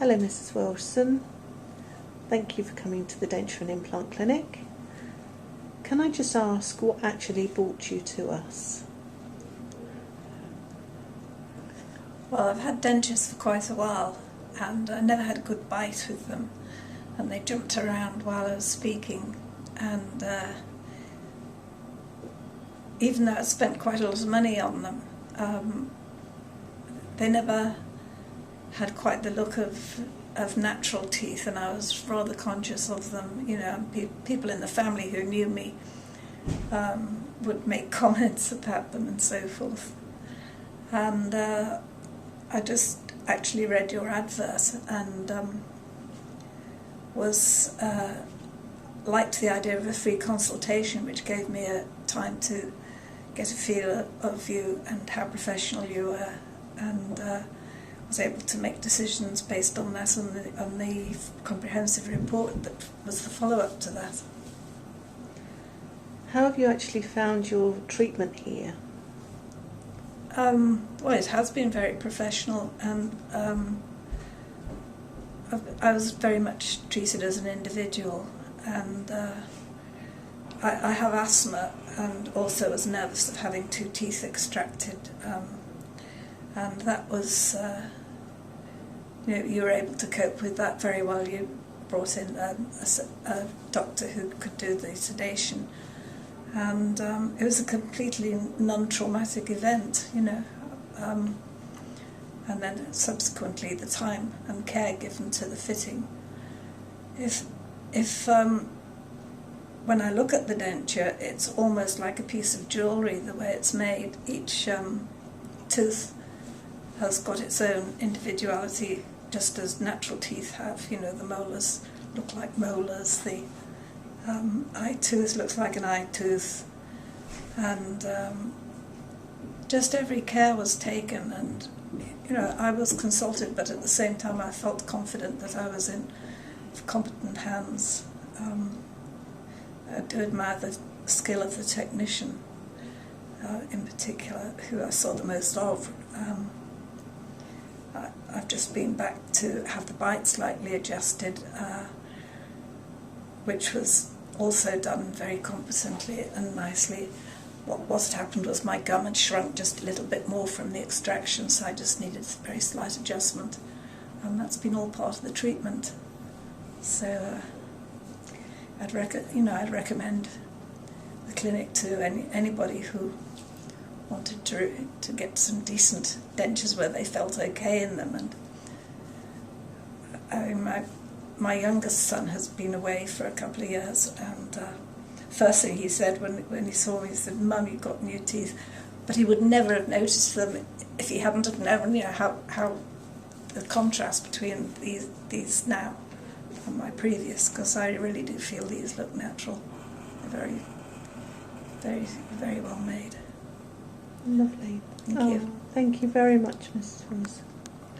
Hello Mrs Wilson, thank you for coming to the Denture and Implant Clinic. Can I just ask what actually brought you to us? Well, I've had dentures for quite a while and I never had a good bite with them, and they jumped around while I was speaking, and even though I spent quite a lot of money on them, they never had quite the look of natural teeth, and I was rather conscious of them. You know, people in the family who knew me would make comments about them and so forth. And I just actually read your advert and was liked the idea of a free consultation, which gave me a time to get a feel of you and how professional you were, and was able to make decisions based on that, on the comprehensive report that was the follow-up to that. How have you actually found your treatment here? Well, it has been very professional, and I was very much treated as an individual, and I have asthma and also was nervous of having 2 teeth extracted, and that was, you were able to cope with that very well. You brought in a doctor who could do the sedation, and it was a completely non-traumatic event, and then subsequently the time and care given to the fitting. If when I look at the denture, it's almost like a piece of jewellery the way it's made. Each tooth has got its own individuality, just as natural teeth have. The molars look like molars, the eye tooth looks like an eye tooth, and just every care was taken, and I was consulted, but at the same time I felt confident that I was in competent hands. I do admire the skill of the technician, in particular, who I saw the most of. I've just been back to have the bite slightly adjusted, which was also done very competently and nicely. What had happened was my gum had shrunk just a little bit more from the extraction, so I just needed a very slight adjustment, and that's been all part of the treatment. So I'd recommend the clinic to anybody who wanted to get some decent dentures where they felt okay in them. And my youngest son has been away for a couple of years, and first thing he said when he saw me, he said, "Mum, you've got new teeth," but he would never have noticed them if he hadn't have known, how the contrast between these now and my previous, because I really do feel these look natural. They're very, very, very well made. Lovely. Thank you. Thank you very much, Mrs Wilson.